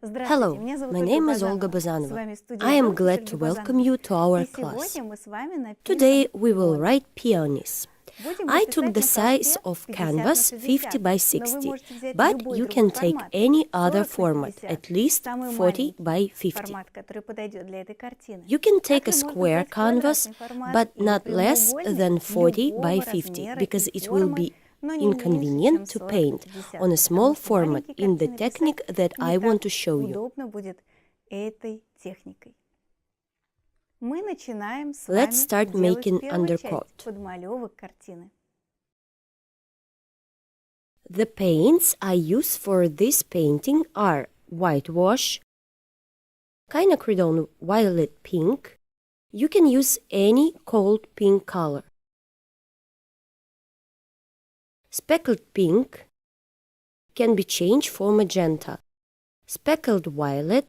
Hello, my name is Olga Bazanova. I am glad to welcome you to our class. Today we will write peonies. I took the size of canvas 50 by 60, but you can take any other format, at least 40 by 50. You can take a square canvas, but not less than 40 by 50, because it will be inconvenient to paint on a small format in the technique that I want to show you. Let's start making undercoat. The paints I use for this painting are whitewash, quinacridone violet pink. You can use any cold pink color. Speckled pink can be changed for magenta, speckled violet,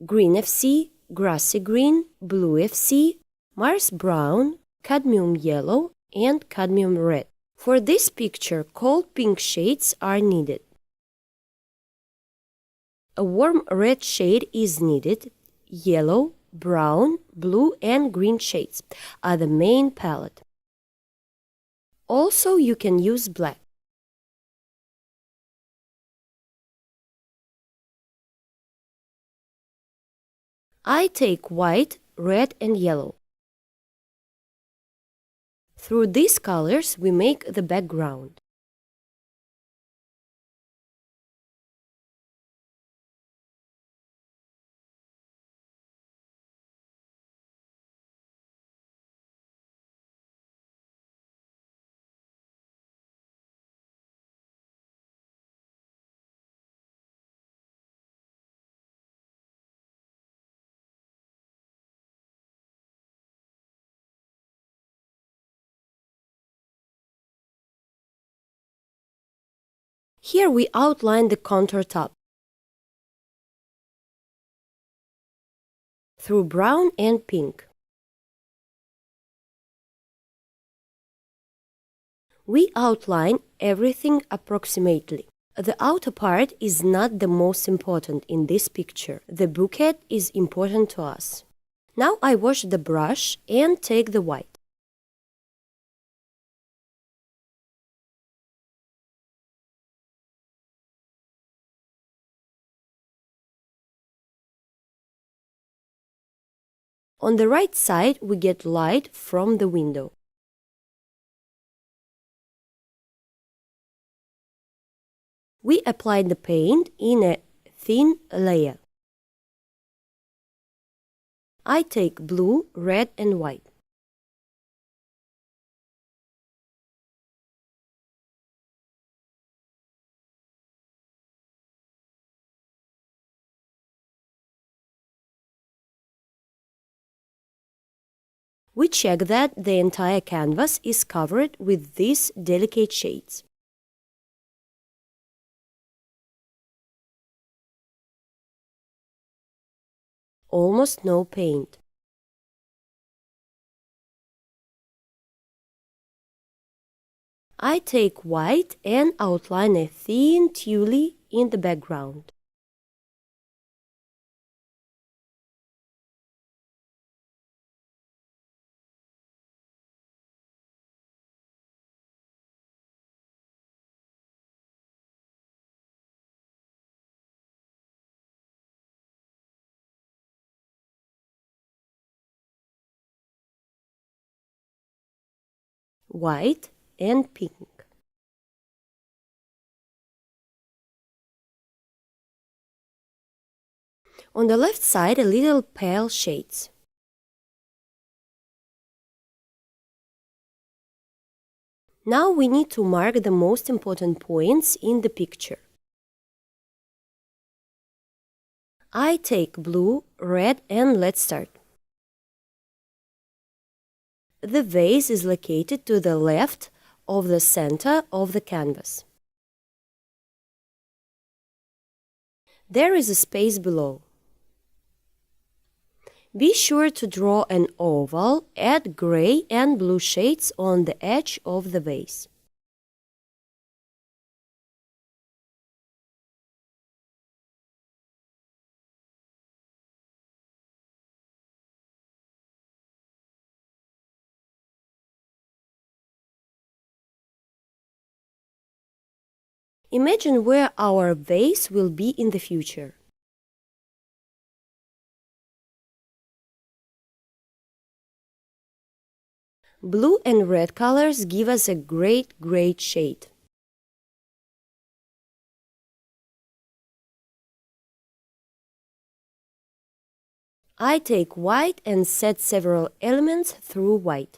green FC, grassy green, blue FC, Mars brown, cadmium yellow, and cadmium red. For this picture, cold pink shades are needed. A warm red shade is needed. Yellow, brown, blue, and green shades are the main palette. Also, you can use black. I take white, red, and yellow. Through these colors, we make the background. Here we outline the contour top through brown and pink. We outline everything approximately. The outer part is not the most important in this picture. The bouquet is important to us. Now I wash the brush and take the white. On the right side, we get light from the window. We apply the paint in a thin layer. I take blue, red, and white. We check that the entire canvas is covered with these delicate shades. Almost no paint. I take white and outline a thin tulle in the background. White and pink. On the left side, a little pale shades. Now we need to mark the most important points in the picture. I take blue, red, and let's start. The vase is located to the left of the center of the canvas. There is a space below. Be sure to draw an oval, add gray and blue shades on the edge of the vase. Imagine where our vase will be in the future. Blue and red colors give us a great shade. I take white and set several elements through white.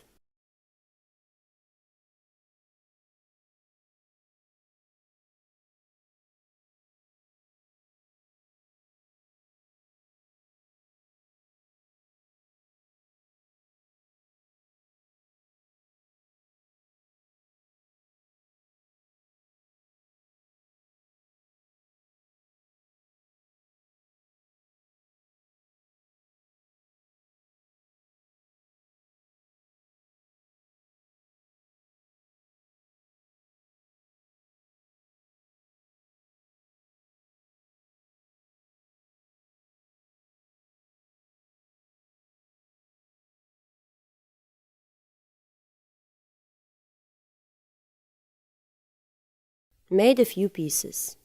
Made a few pieces.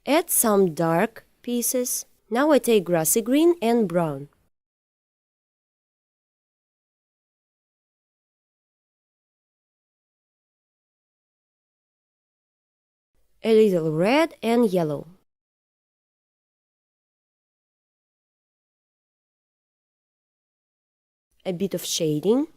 Add some dark pieces. Now I take grassy green and brown. A little red and yellow. A bit of shading.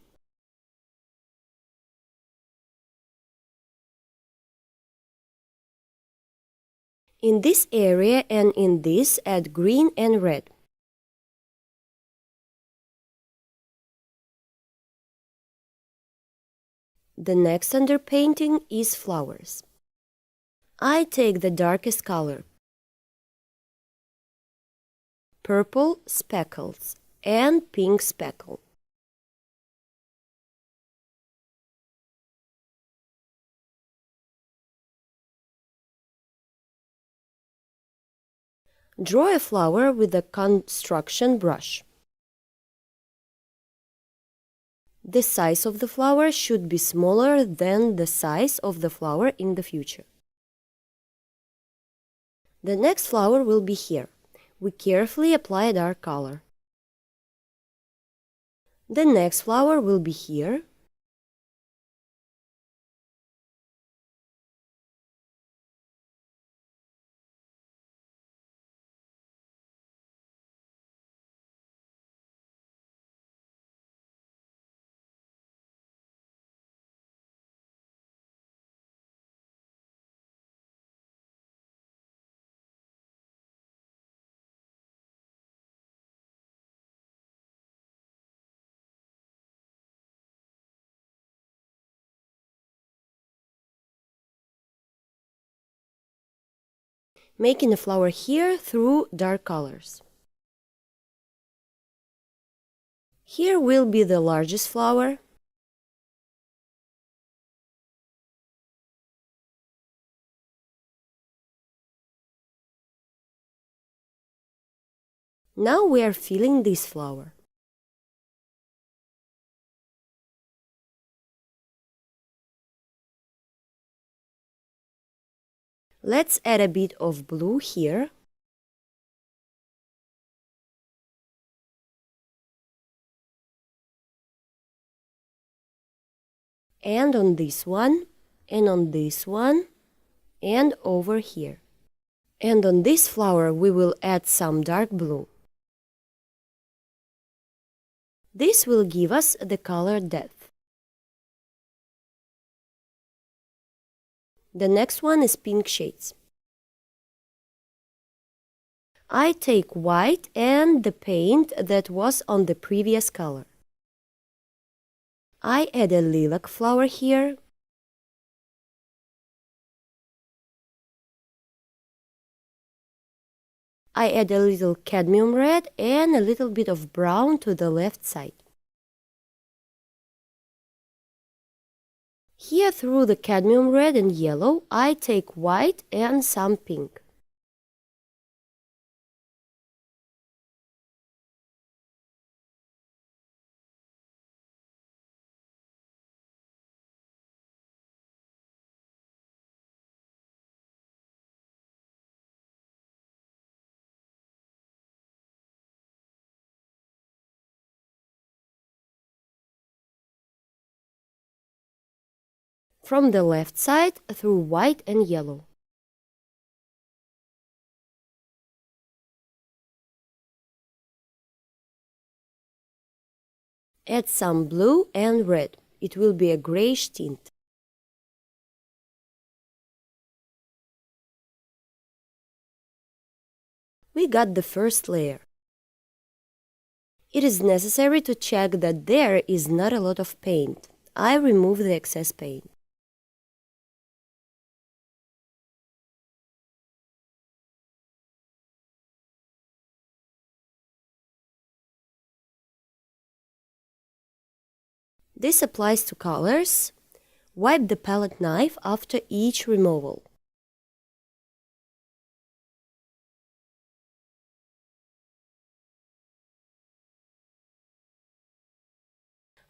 In this area and in this, add green and red. The next underpainting is flowers. I take the darkest color, purple speckles and pink speckle. Draw a flower with a construction brush. The size of the flower should be smaller than the size of the flower in the future. The next flower will be here. We carefully apply a dark color. The next flower will be here. Making a flower here through dark colors. Here will be the largest flower. Now we are filling this flower. Let's add a bit of blue here. And on this one, and on this one, and over here. And on this flower we will add some dark blue. This will give us the color depth. The next one is pink shades. I take white and the paint that was on the previous color. I add a lilac flower here. I add a little cadmium red and a little bit of brown to the left side. Here through the cadmium red and yellow, I take white and some pink. from the left side through white and yellow. Add some blue and red. It will be a grayish tint. We got the first layer. It is necessary to check that there is not a lot of paint. I remove the excess paint. This applies to colors. Wipe the palette knife after each removal.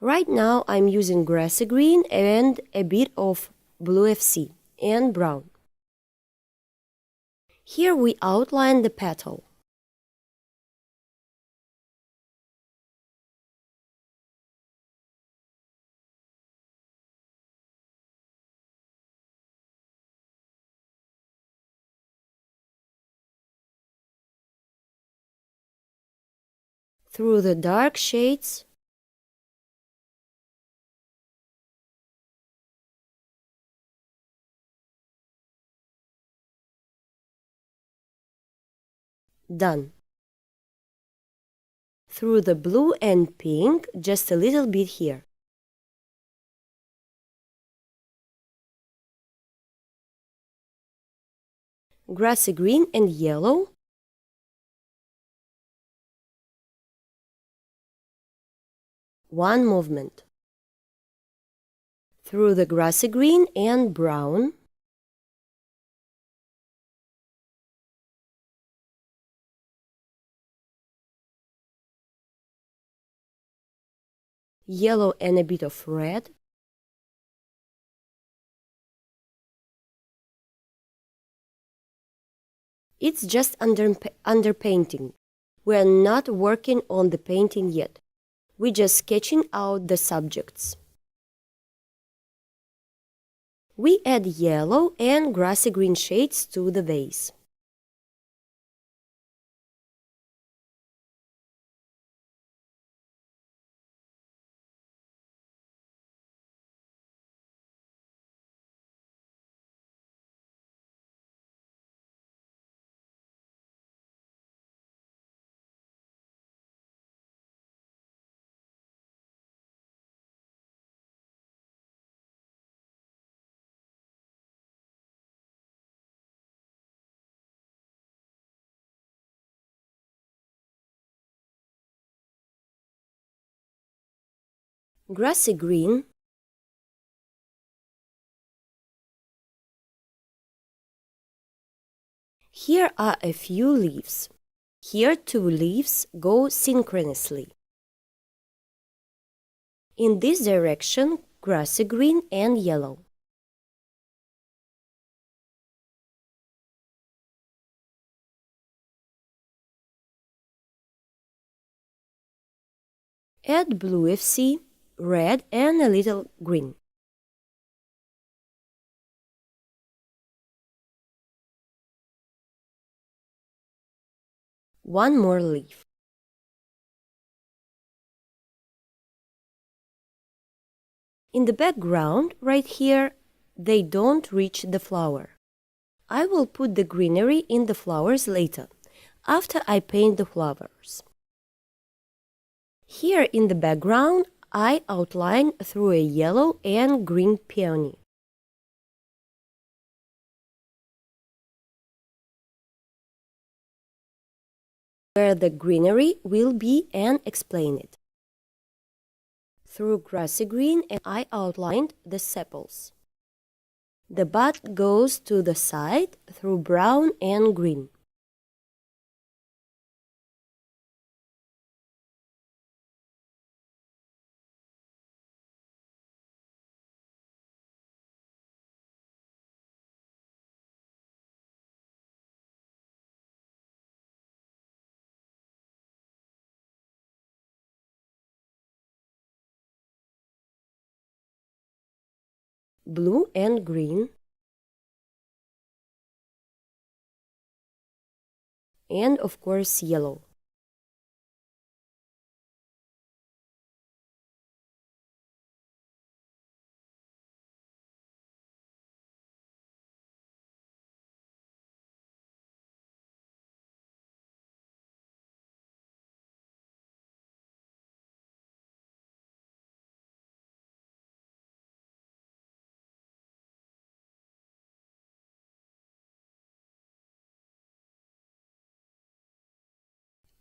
Right now I'm using grassy green and a bit of blue FC and brown. Here we outline the petal. Through the dark shades, done. Through the blue and pink, just a little bit here. Grassy green and yellow. One movement. Through the grassy green and brown. Yellow and a bit of red. It's just underpainting. We're not working on the painting yet. We're just sketching out the subjects. We add yellow and grassy green shades to the vase. Grassy green. Here are a few leaves. Here 2 leaves go synchronously. In this direction, grassy green and yellow. Add blue FC, red and a little green. One more leaf. In the background, right here, they don't reach the flower. I will put the greenery in the flowers later, after I paint the flowers. Here in the background, I outline through a yellow and green peony. Where the greenery will be and explain it. Through grassy green, and I outlined the sepals. The bud goes to the side through brown and green. blue and green, and of course yellow.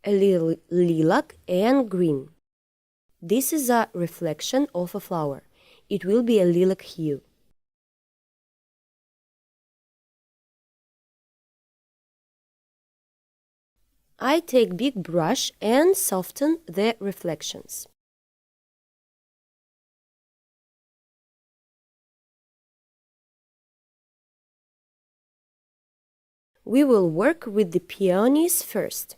A little lilac and green. This is a reflection of a flower. It will be a lilac hue. I take big brush and soften the reflections. We will work with the peonies first.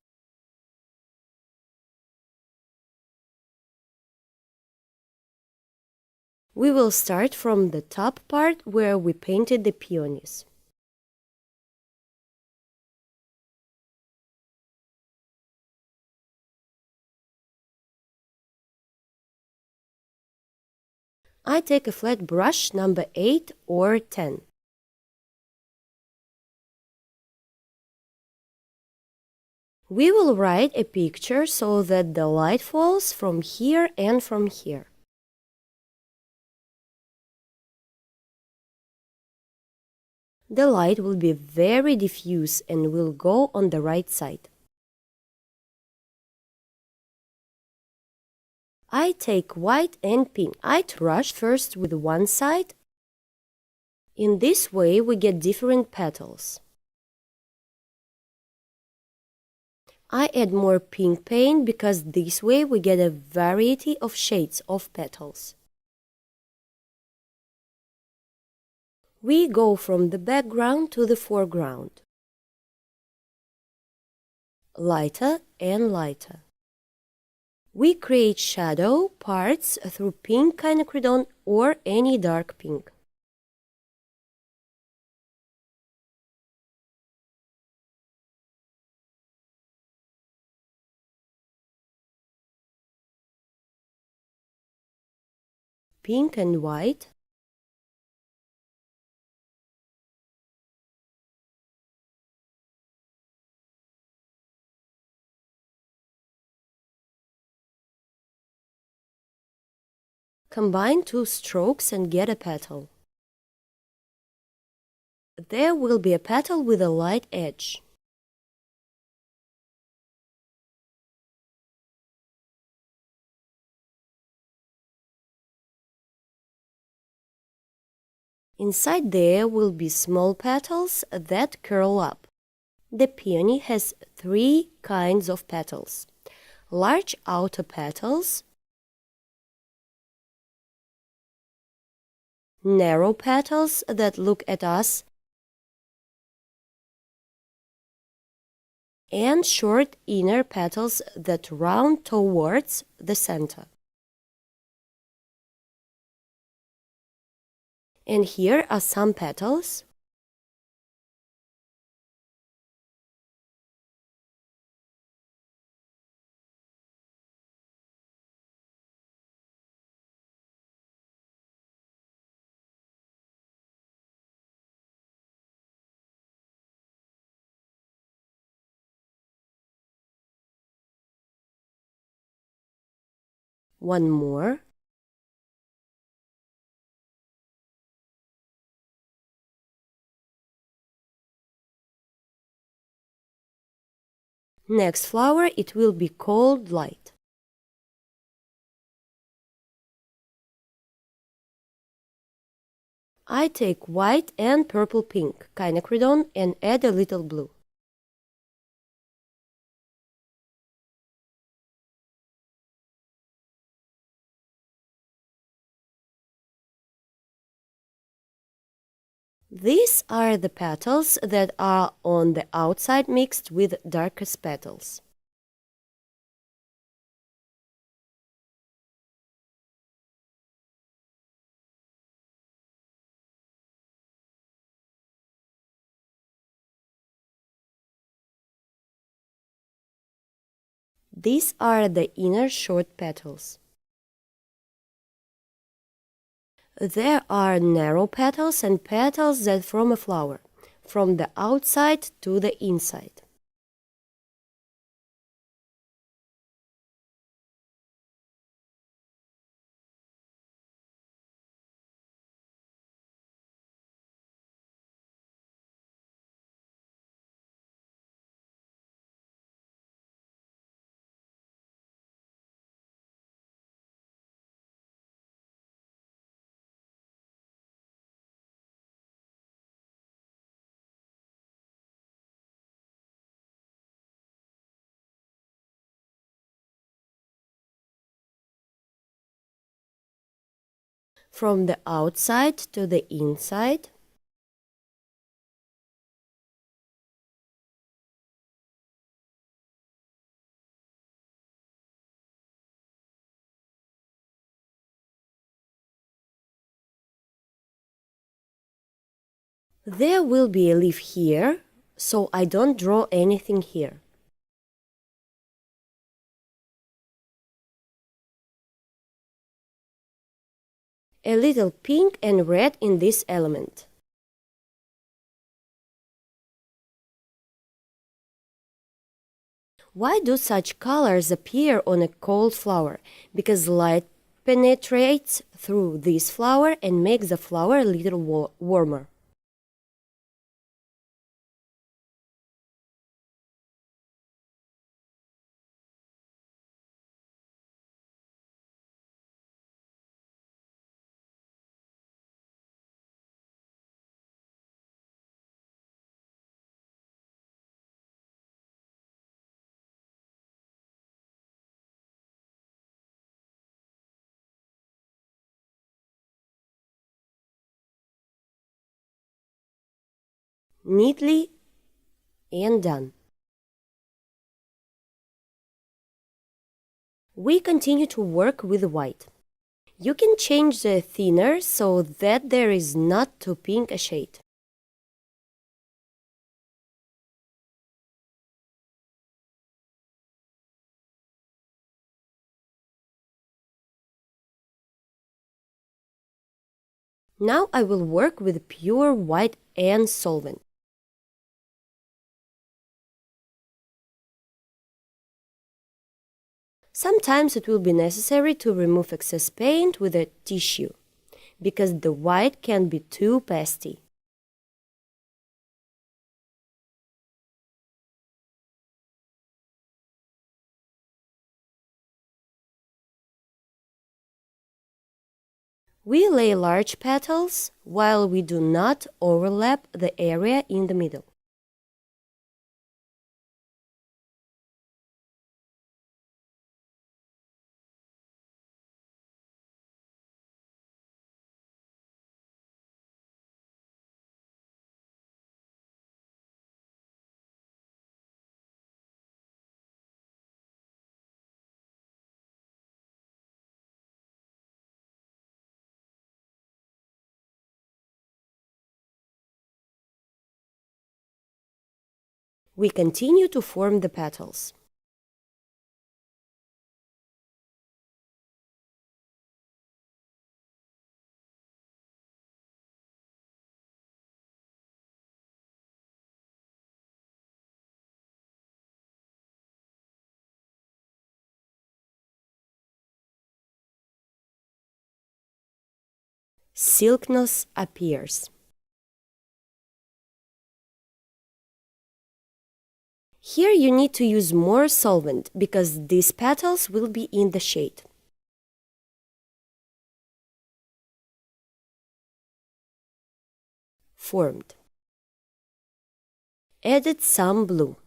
We will start from the top part where we painted the peonies. I take a flat brush number 8 or 10. We will write a picture so that the light falls from here and from here. The light will be very diffuse and will go on the right side. I take white and pink. I brush first with one side. In this way we get different petals. I add more pink paint because this way we get a variety of shades of petals. We go from the background to the foreground. Lighter and lighter. We create shadow parts through pink quinacridone or any dark pink. Pink and white. Combine two strokes and get a petal. There will be a petal with a light edge. Inside there will be small petals that curl up. The peony has 3 kinds of petals. Large outer petals, narrow petals that look at us, and short inner petals that round towards the center. And here are some petals. One more. Next flower, it will be called light. I take white and purple pink quinacridone and add a little blue. These are the petals that are on the outside mixed with darkest petals. These are the inner short petals. There are narrow petals and petals that form a flower, from the outside to the inside. From the outside to the inside. There will be a leaf here, so I don't draw anything here. A little pink and red in this element. Why do such colors appear on a cold flower? Because light penetrates through this flower and makes the flower a little warmer. Neatly and done. We continue to work with white. You can change the thinner so that there is not too pink a shade. Now I will work with pure white and solvent. Sometimes it will be necessary to remove excess paint with a tissue, because the white can be too pasty. We lay large petals while we do not overlap the area in the middle. We continue to form the petals. Silkiness appears. Here you need to use more solvent because these petals will be in the shade. Formed. Added some blue.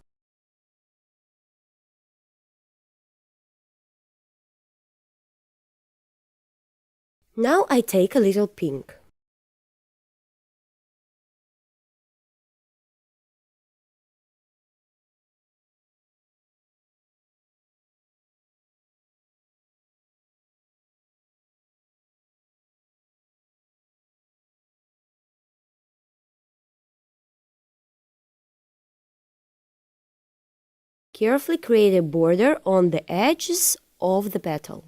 Now I take a little pink. Carefully create a border on the edges of the petal.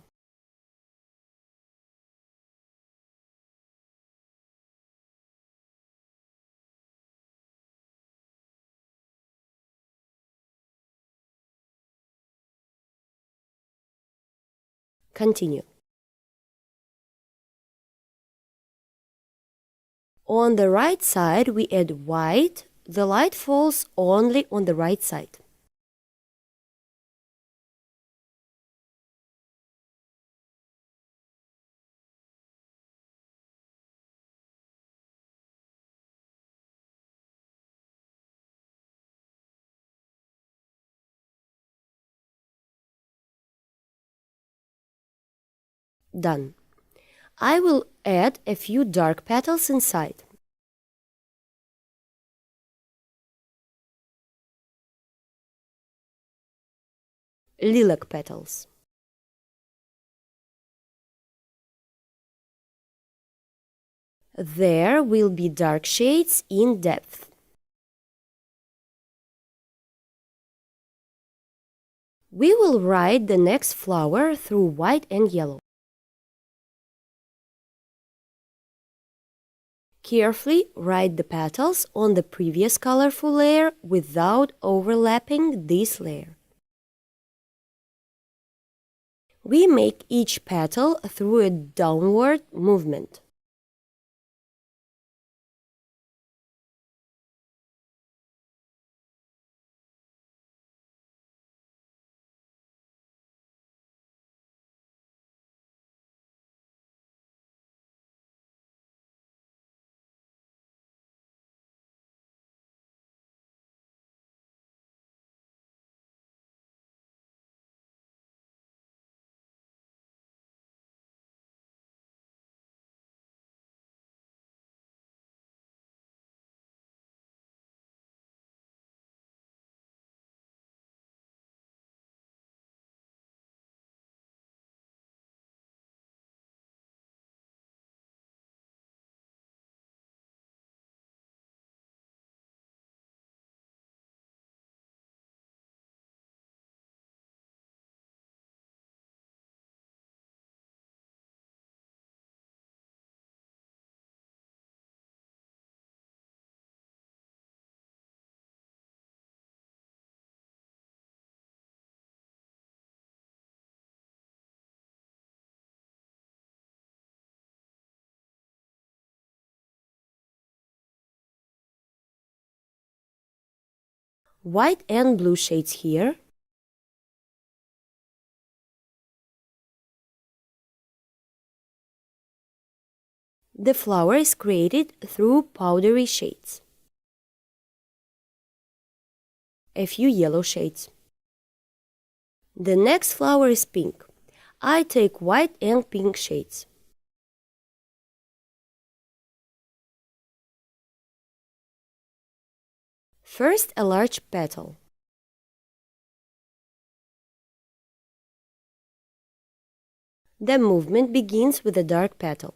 Continue. On the right side, we add white. The light falls only on the right side. Done. I will add a few dark petals inside. Lilac petals. There will be dark shades in depth. We will write the next flower through white and yellow. Carefully write the petals on the previous colorful layer without overlapping this layer. We make each petal through a downward movement. White and blue shades here. The flower is created through powdery shades. A few yellow shades. The next flower is pink. I take white and pink shades. First, a large petal. The movement begins with a dark petal.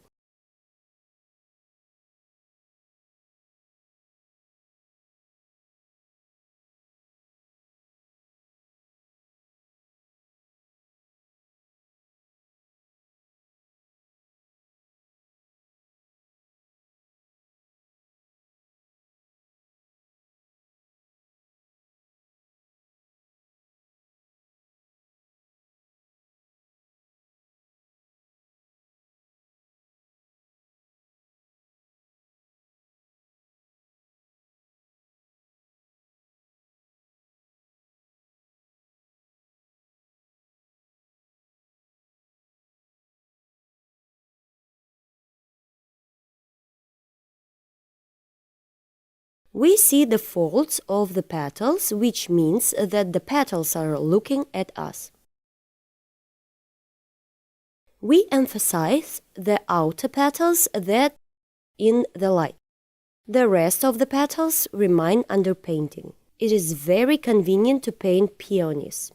We see the folds of the petals, which means that the petals are looking at us. We emphasize the outer petals that in the light. The rest of the petals remain under painting. It is very convenient to paint peonies.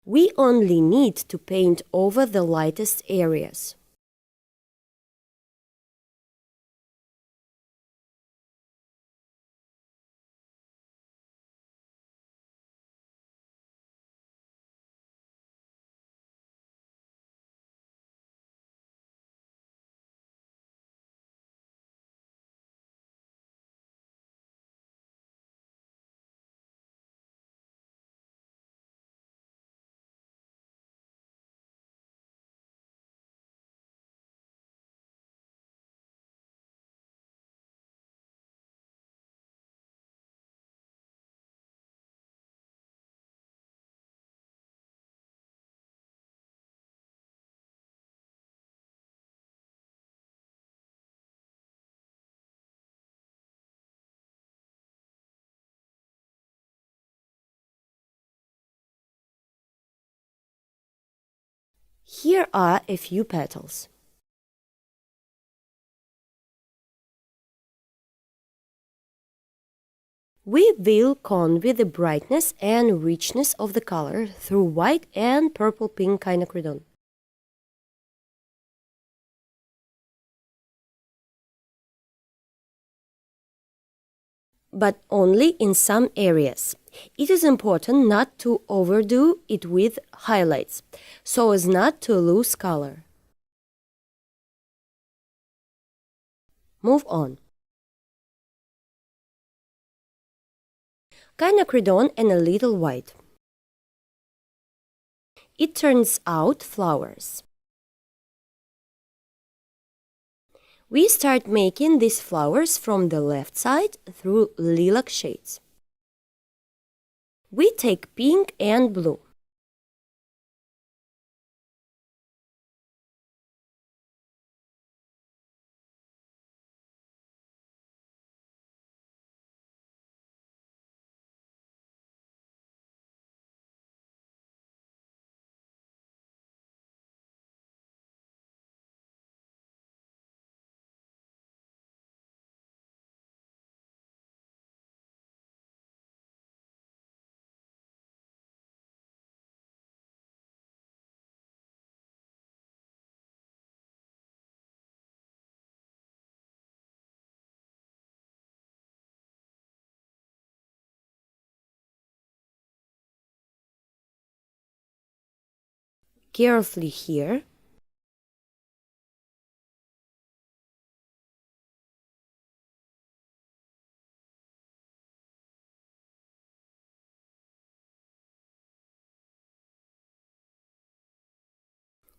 We only need to paint over the lightest areas. Here are a few petals. We will convey the brightness and richness of the color through white and purple-pink quinacridone. But only in some areas. It is important not to overdo it with highlights, so as not to lose color. Move on. Quinacridone and a little white. It turns out flowers. We start making these flowers from the left side through lilac shades. We take pink and blue. Carefully here.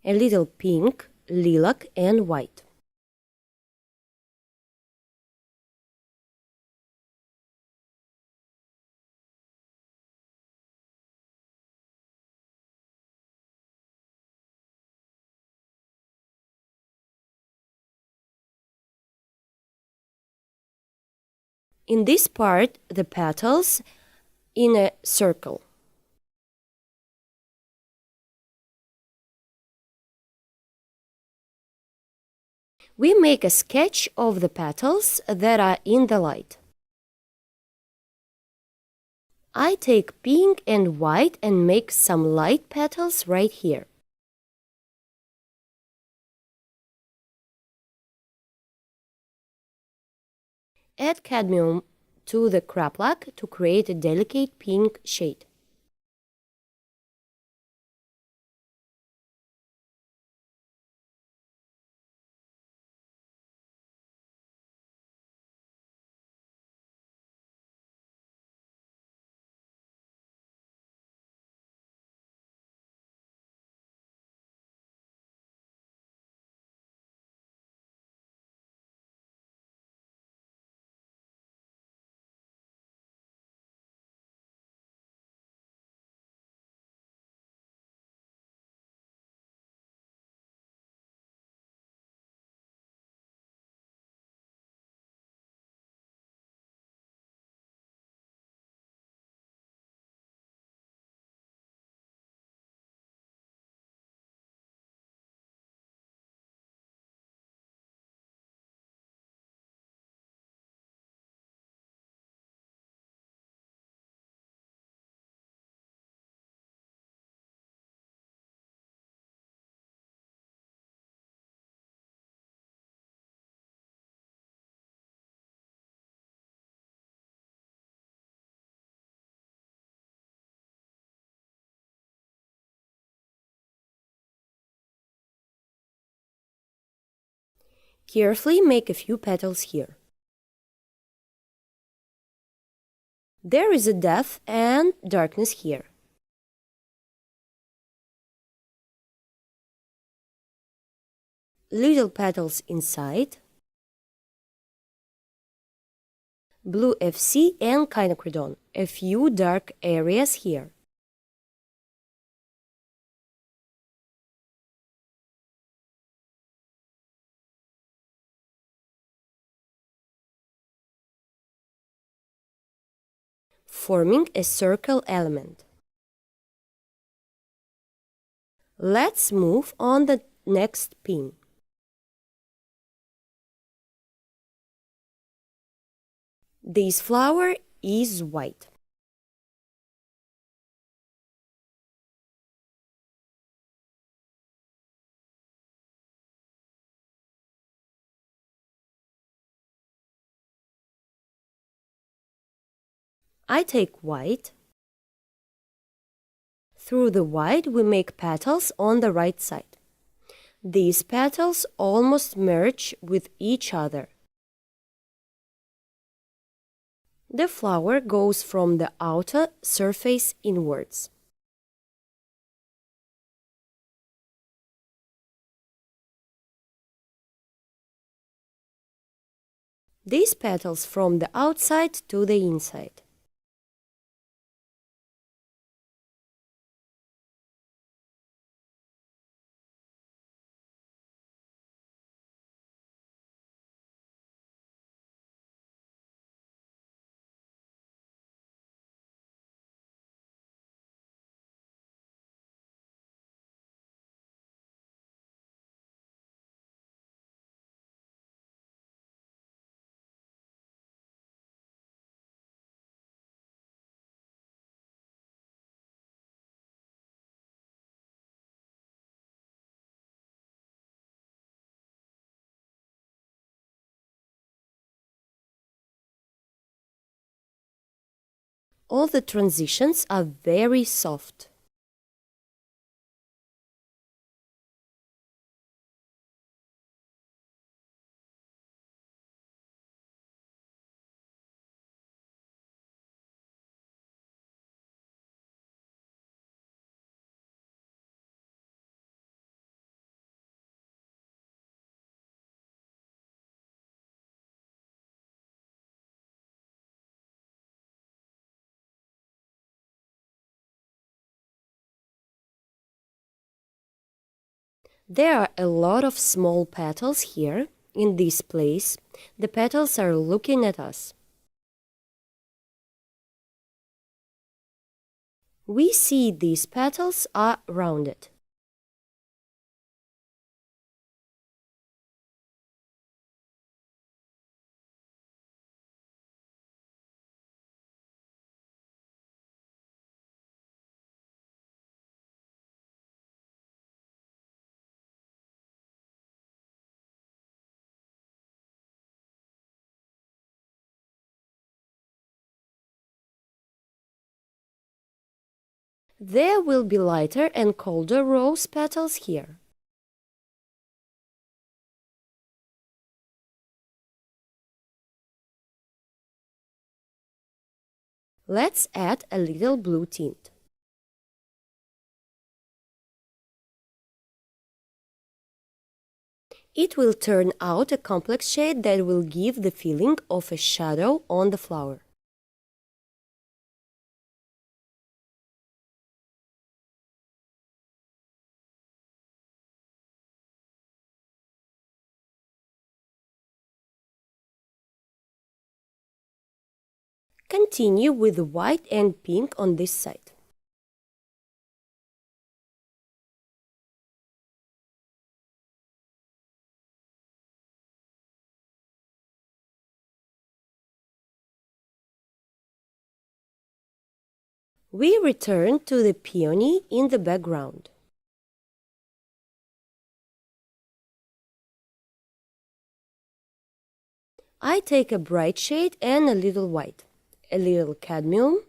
A little pink, lilac and white. In this part, the petals in a circle. We make a sketch of the petals that are in the light. I take pink and white and make some light petals right here. Add cadmium to the craplak to create a delicate pink shade. Carefully make a few petals here. There is a depth and darkness here. Little petals inside. Blue FC and quinacridone. A few dark areas here. Forming a circle element. Let's move on the next pin. This flower is white. I take white. Through the white we make petals on the right side. These petals almost merge with each other. The flower goes from the outer surface inwards. These petals from the outside to the inside. All the transitions are very soft. There are a lot of small petals here. In this place, the petals are looking at us. We see these petals are rounded. There will be lighter and colder rose petals here. Let's add a little blue tint. It will turn out a complex shade that will give the feeling of a shadow on the flower. Continue with the white and pink on this side. We return to the peony in the background. I take a bright shade and a little white, a little cadmium,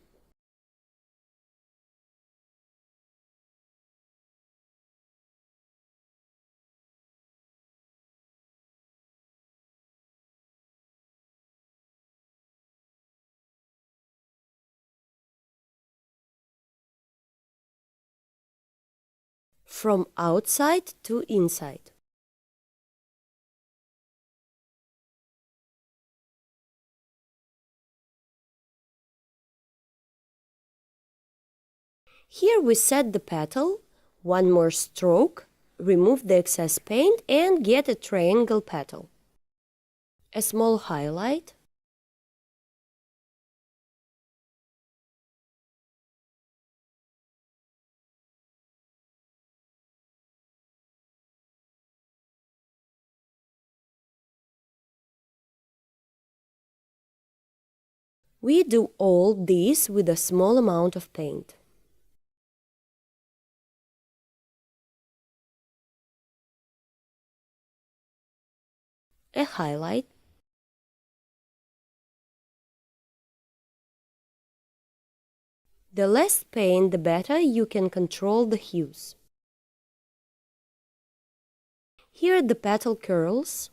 from outside to inside. Here we set the petal, one more stroke, remove the excess paint and get a triangle petal. A small highlight. We do all this with a small amount of paint. A highlight. The less paint, the better you can control the hues. Here are the petal curls.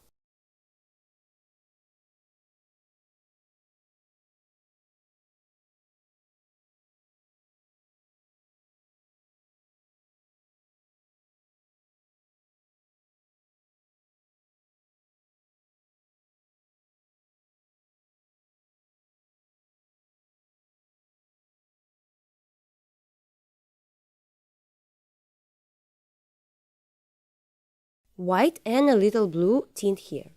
White and a little blue tint here.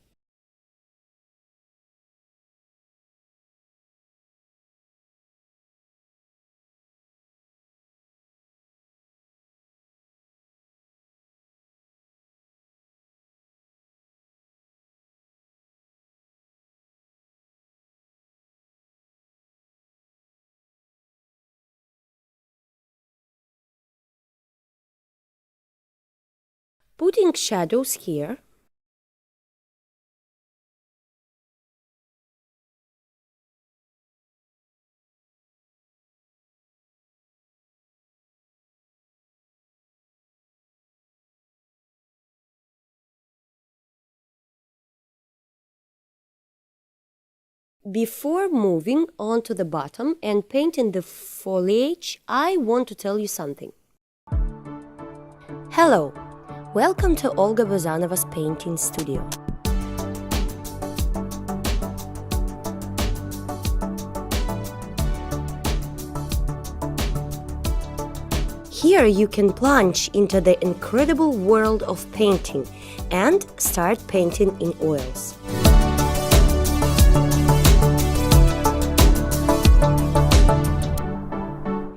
Putting shadows here. Before moving on to the bottom and painting the foliage, I want to tell you something. Hello! Welcome to Olga Bazanova's painting studio. Here you can plunge into the incredible world of painting and start painting in oils.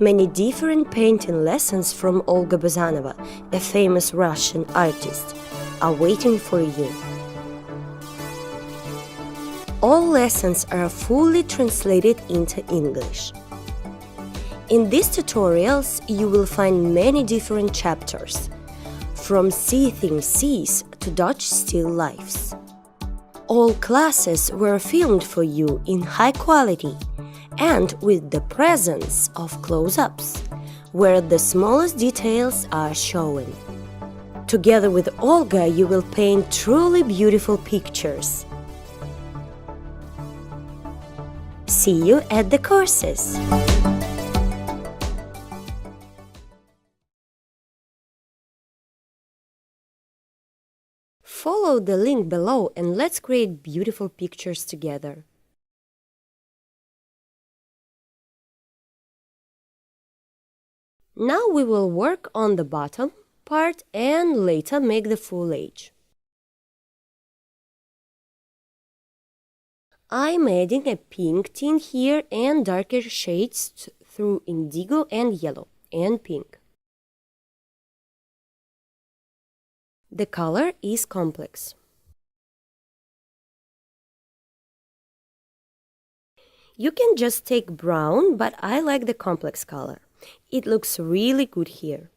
Many different painting lessons from Olga Bazanova, a famous Russian artist, are waiting for you. All lessons are fully translated into English. In these tutorials, you will find many different chapters, from seething seas to Dutch still lifes. All classes were filmed for you in high quality and with the presence of close-ups, where the smallest details are shown. Together with Olga, you will paint truly beautiful pictures. See you at the courses! Follow the link below and let's create beautiful pictures together. Now we will work on the bottom part and later make the foliage. I'm adding a pink tint here and darker shades through indigo and yellow and pink. The color is complex. You can just take brown, but I like the complex color. It looks really good here.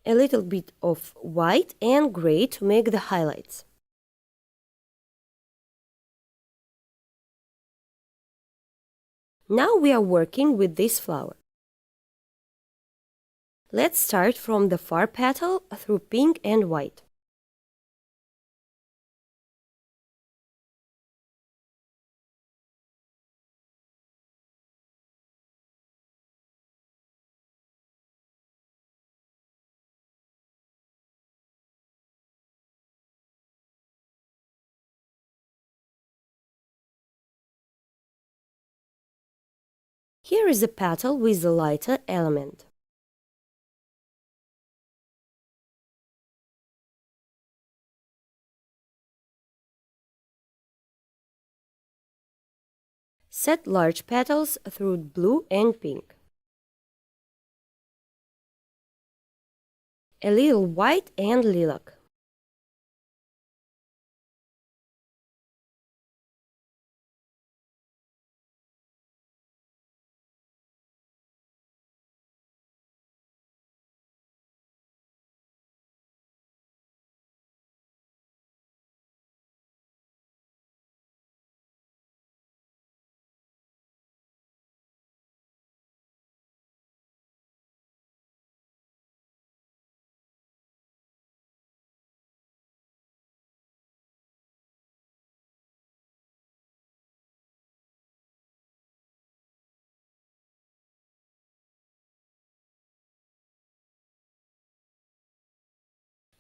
A little bit of white and gray to make the highlights. Now we are working with this flower. Let's start from the far petal through pink and white. Here is a petal with a lighter element. Set large petals through blue and pink. A little white and lilac.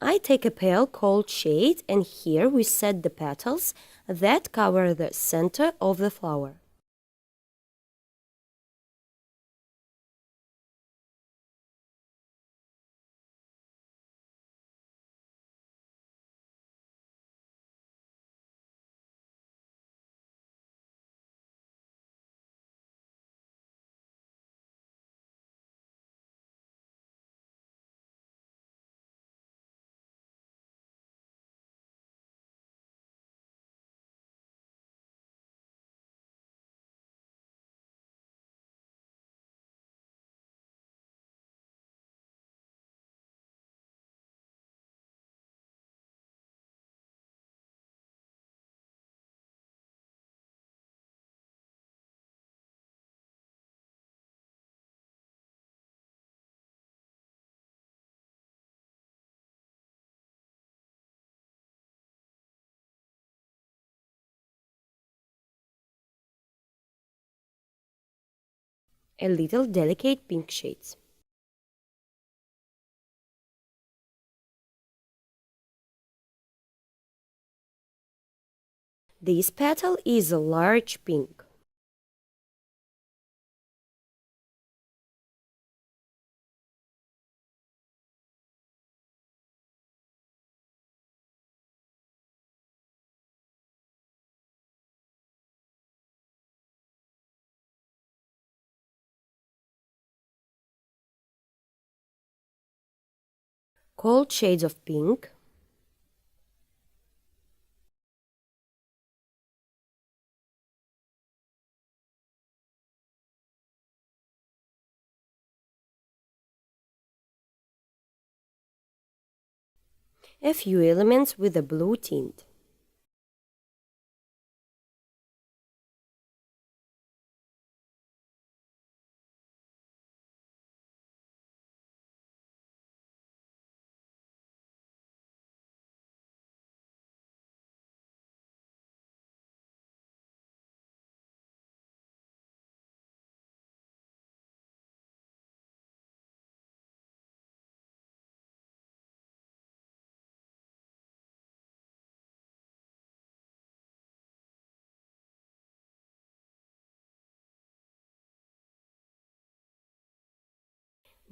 I take a pale cold shade and here we set the petals that cover the center of the flower. A little delicate pink shades. This petal is a large pink. Cold shades of pink. A few elements with a blue tint.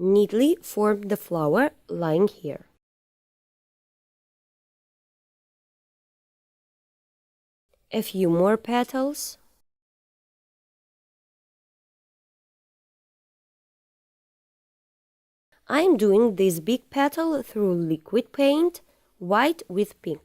Neatly form the flower lying here. A few more petals. I'm doing this big petal through liquid paint, white with pink.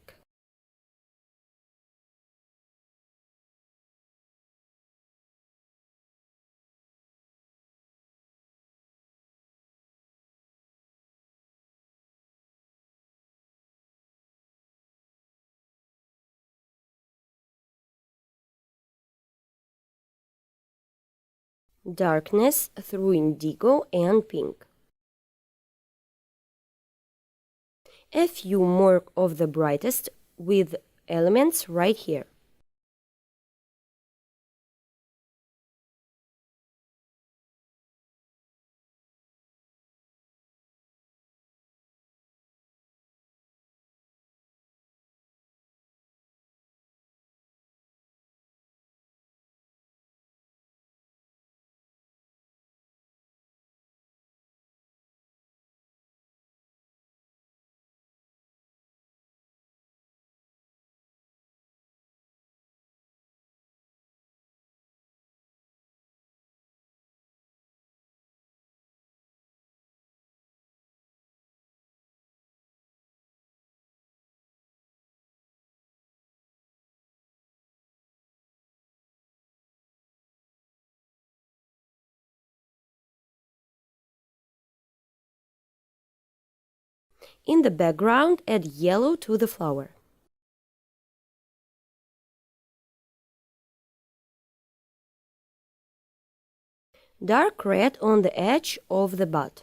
Darkness through indigo and pink. A few more of the brightest with elements right here. In the background, add yellow to the flower. Dark red on the edge of the bud.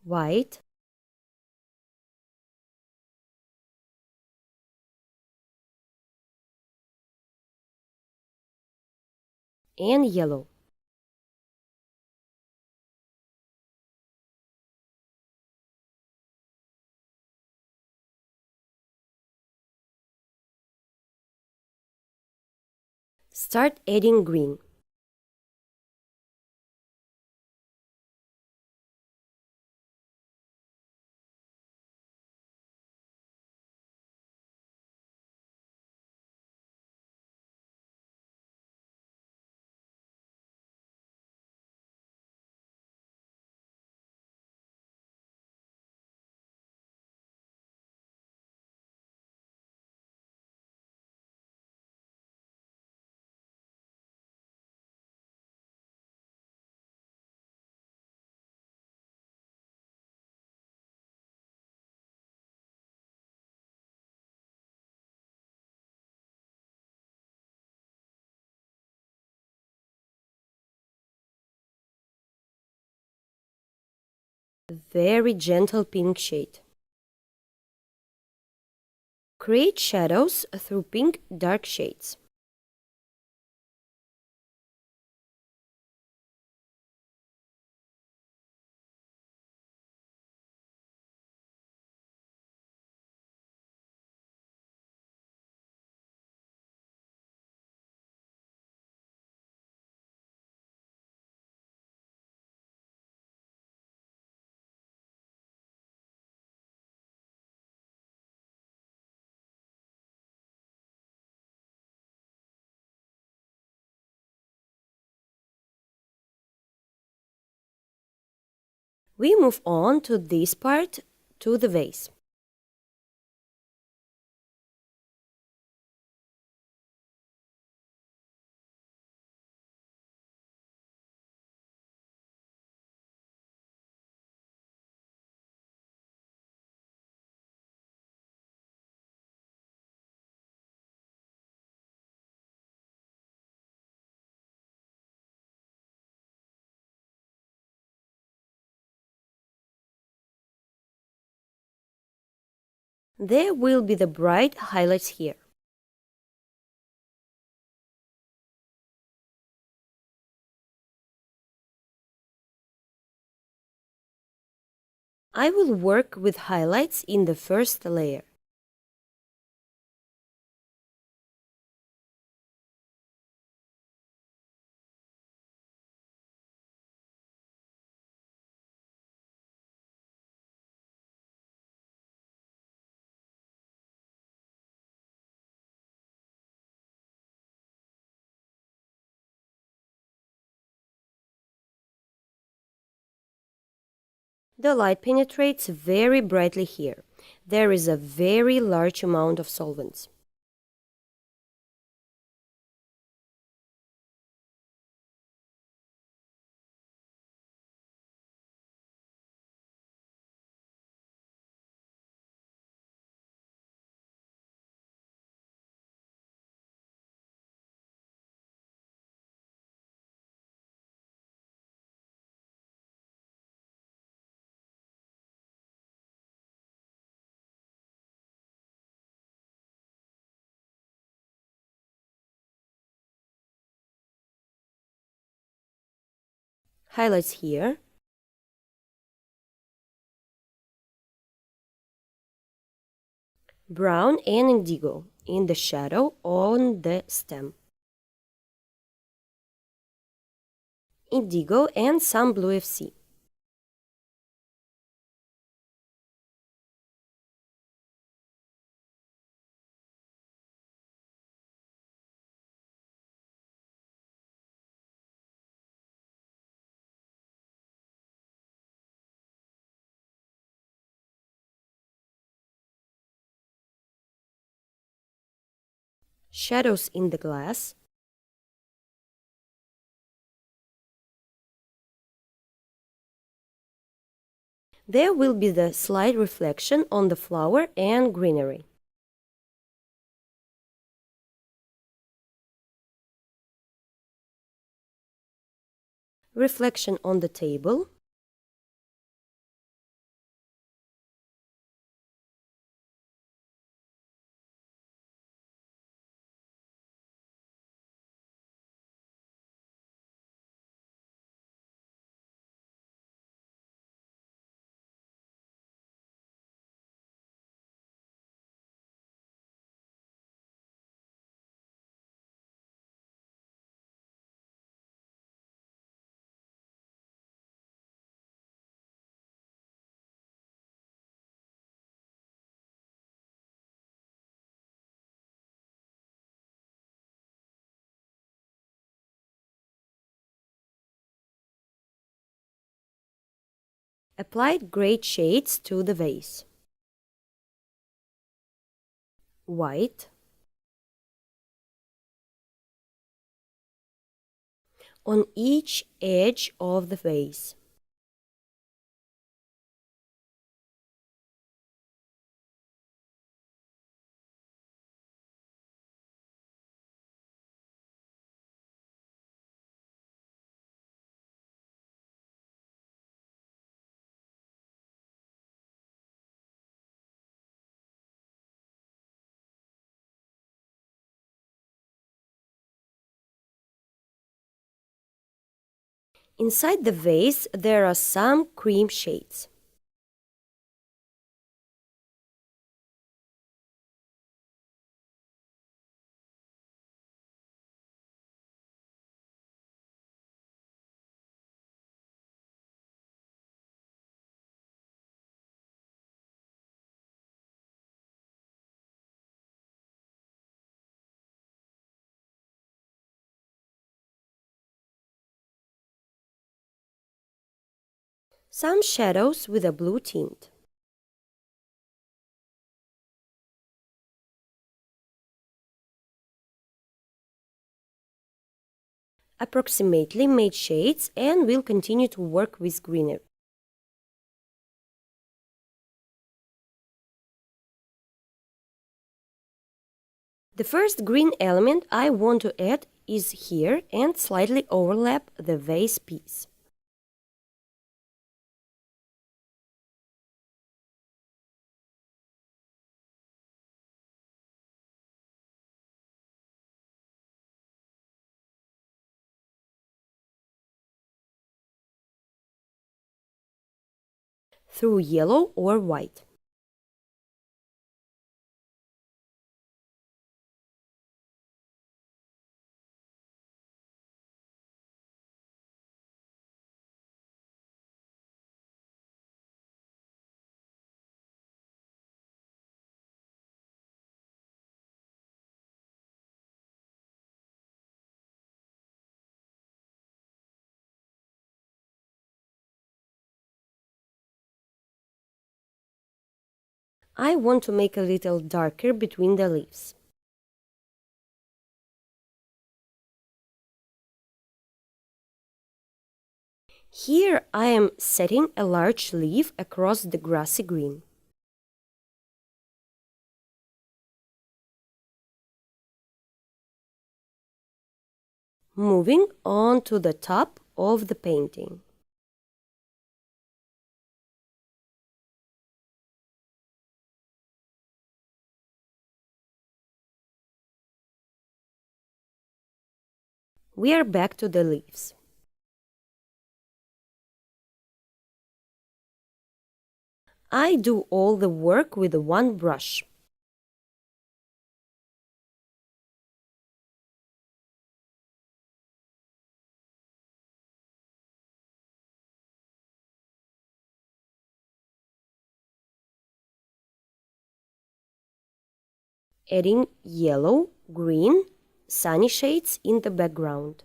White. And yellow. Start adding green. Very gentle pink shade. Create shadows through pink dark shades. We move on to this part, to the vase. There will be the bright highlights here. I will work with highlights in the first layer. The light penetrates very brightly here. There is a very large amount of solvents. Highlights here. Brown and indigo in the shadow on the stem. Indigo and some blue FC. shadows in the glass, there will be the slight reflection on the flower and greenery. Reflection on the table, applied great shades to the vase. White, on each edge of the vase. Inside the vase there are some cream shades. Some shadows with a blue tint. Approximately made shades and will continue to work with greenery. The first green element I want to add is here and slightly overlap the vase piece. Through yellow or white. I want to make a little darker between the leaves. Here I am setting a large leaf across the grassy green. Moving on to the top of the painting. We are back to the leaves. I do all the work with one brush. Adding yellow, green, sunny shades in the background.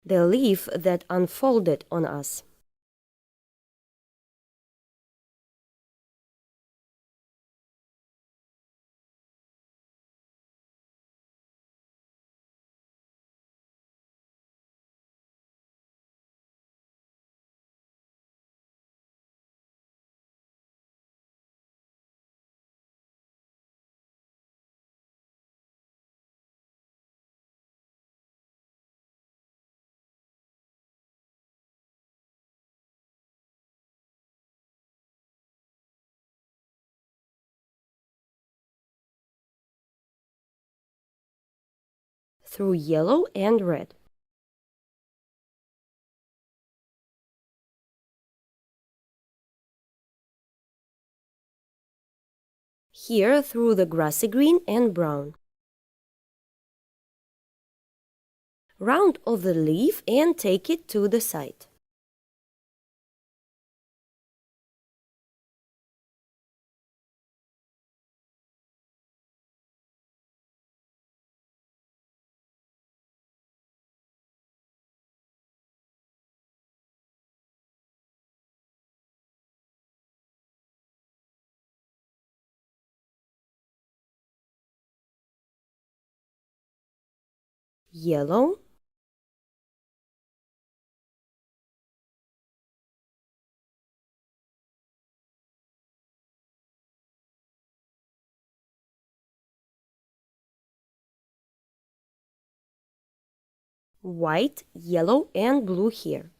the leaf that unfolded on us. Through yellow and red. Here through the grassy green and brown. Round off the leaf and take it to the side. Yellow, white, yellow and blue here.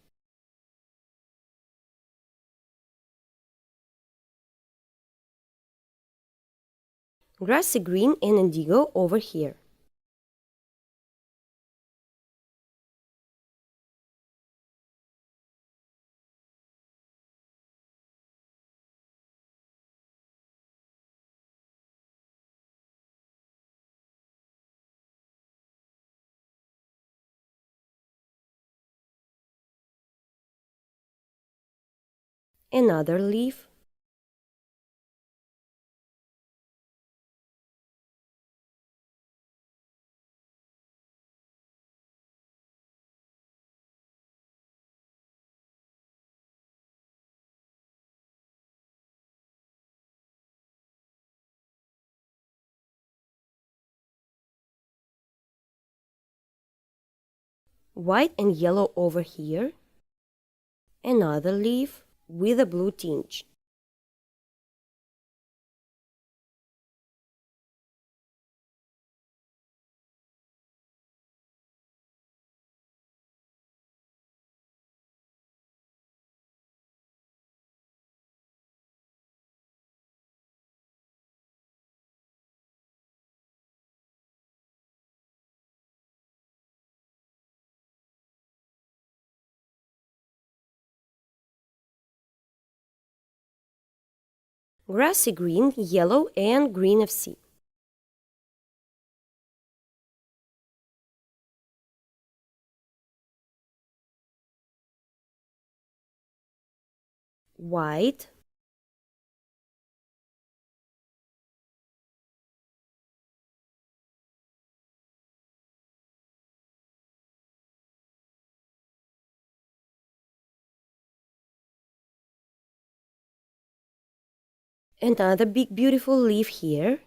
Grassy green and indigo over here. Another leaf. White and yellow over here. Another leaf with a blue tinge. Grassy green, yellow and green of sea. White, another big beautiful leaf here.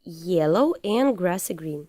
Yellow and grassy green.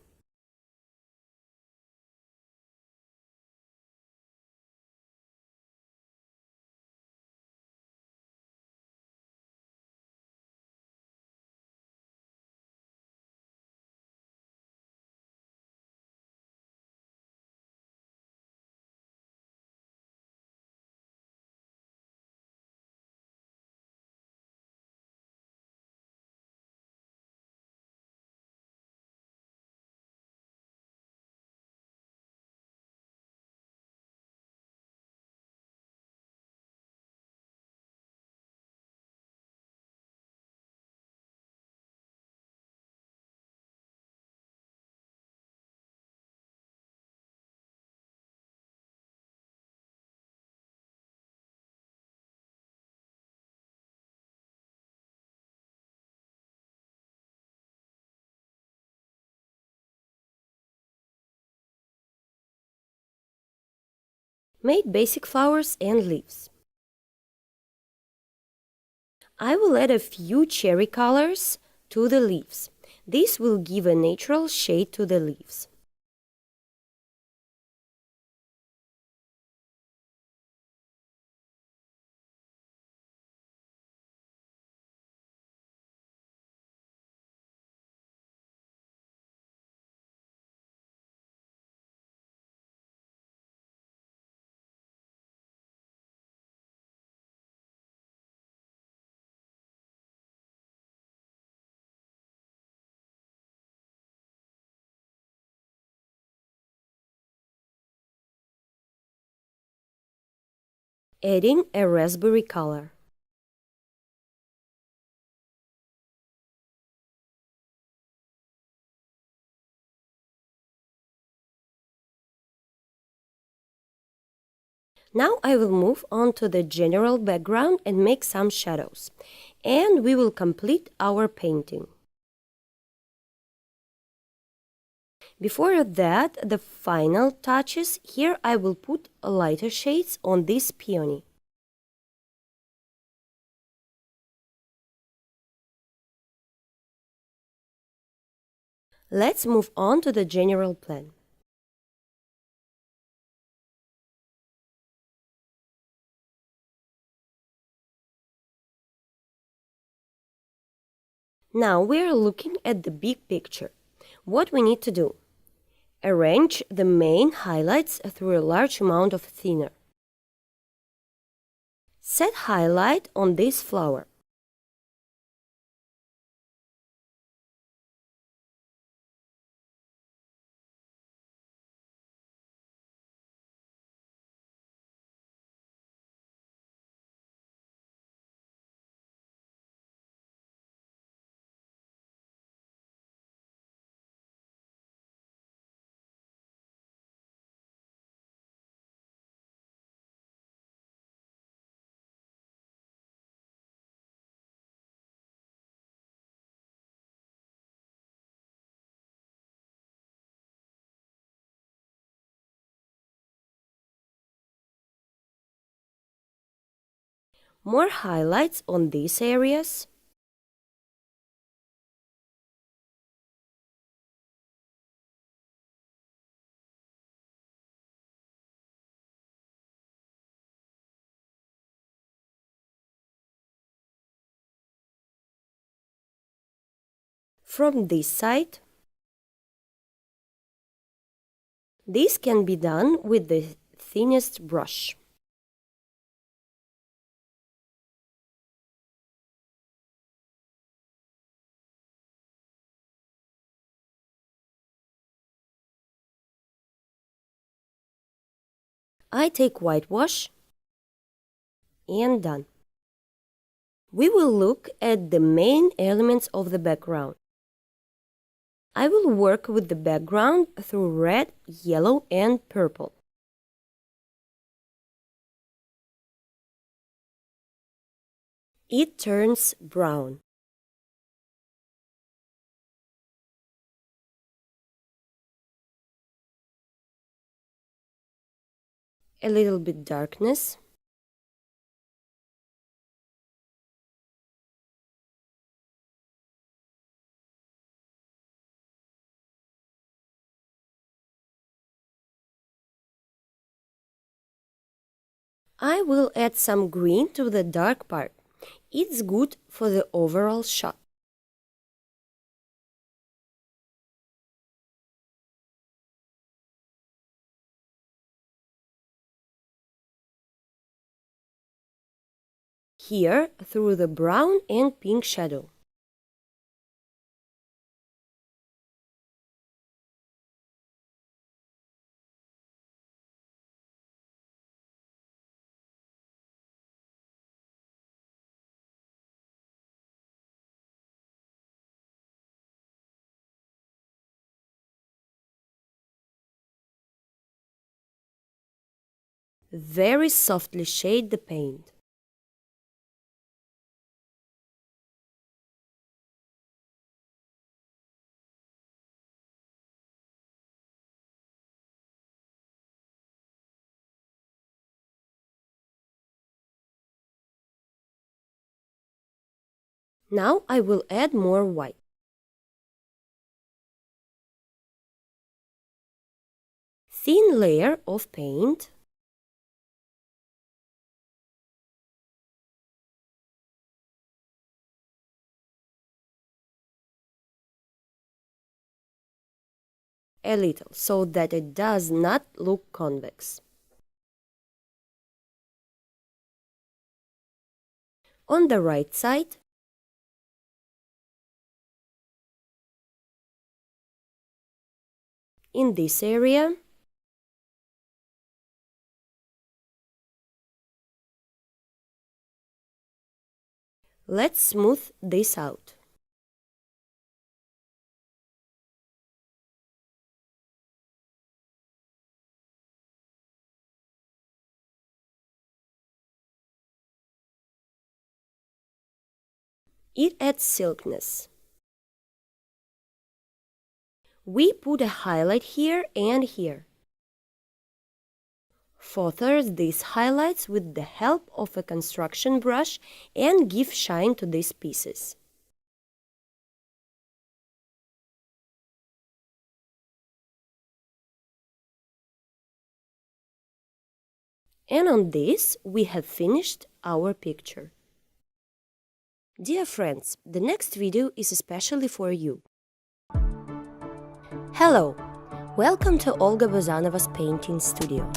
made basic flowers and leaves. I will add a few cherry colors to the leaves. This will give a natural shade to the leaves. Adding a raspberry color. Now I will move on to the general background and make some shadows. And we will complete our painting. Before that, the final touches, here I will put lighter shades on this peony. Let's move on to the general plan. Now we are looking at the big picture. What we need to do? Arrange the main highlights through a large amount of thinner. Set highlight on this flower. More highlights on these areas. From this side. This can be done with the thinnest brush. I take whitewash and done. We will look at the main elements of the background. I will work with the background through red, yellow and purple. It turns brown. A little bit darkness. I will add some green to the dark part. It's good for the overall shot. Here through the brown and pink shadow. Very softly shade the paint. Now I will add more white. Thin layer of paint. A little, so that it does not look convex. On the right side, in this area, let's smooth this out. It adds silkiness. We put a highlight here and here. Further these highlights with the help of a construction brush and give shine to these pieces. And on this, we have finished our picture. Dear friends, the next video is especially for you. Hello! Welcome to Olga Bazanova's painting studio.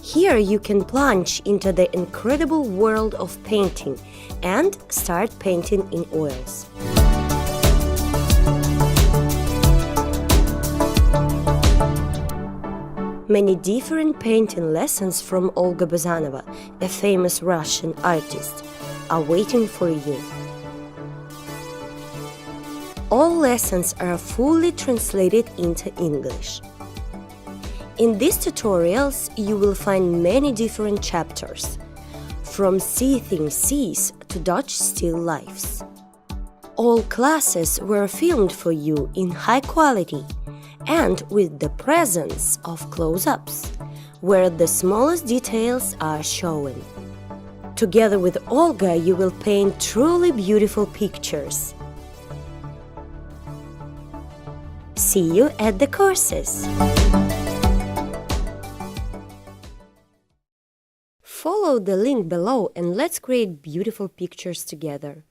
Here you can plunge into the incredible world of painting and start painting in oils. Many different painting lessons from Olga Bazanova, a famous Russian artist, are waiting for you. All lessons are fully translated into English. In these tutorials, you will find many different chapters, from seething seas to Dutch still lifes. All classes were filmed for you in high quality and with the presence of close-ups, where the smallest details are shown. Together with Olga, you will paint truly beautiful pictures. See you at the courses! Follow the link below and let's create beautiful pictures together.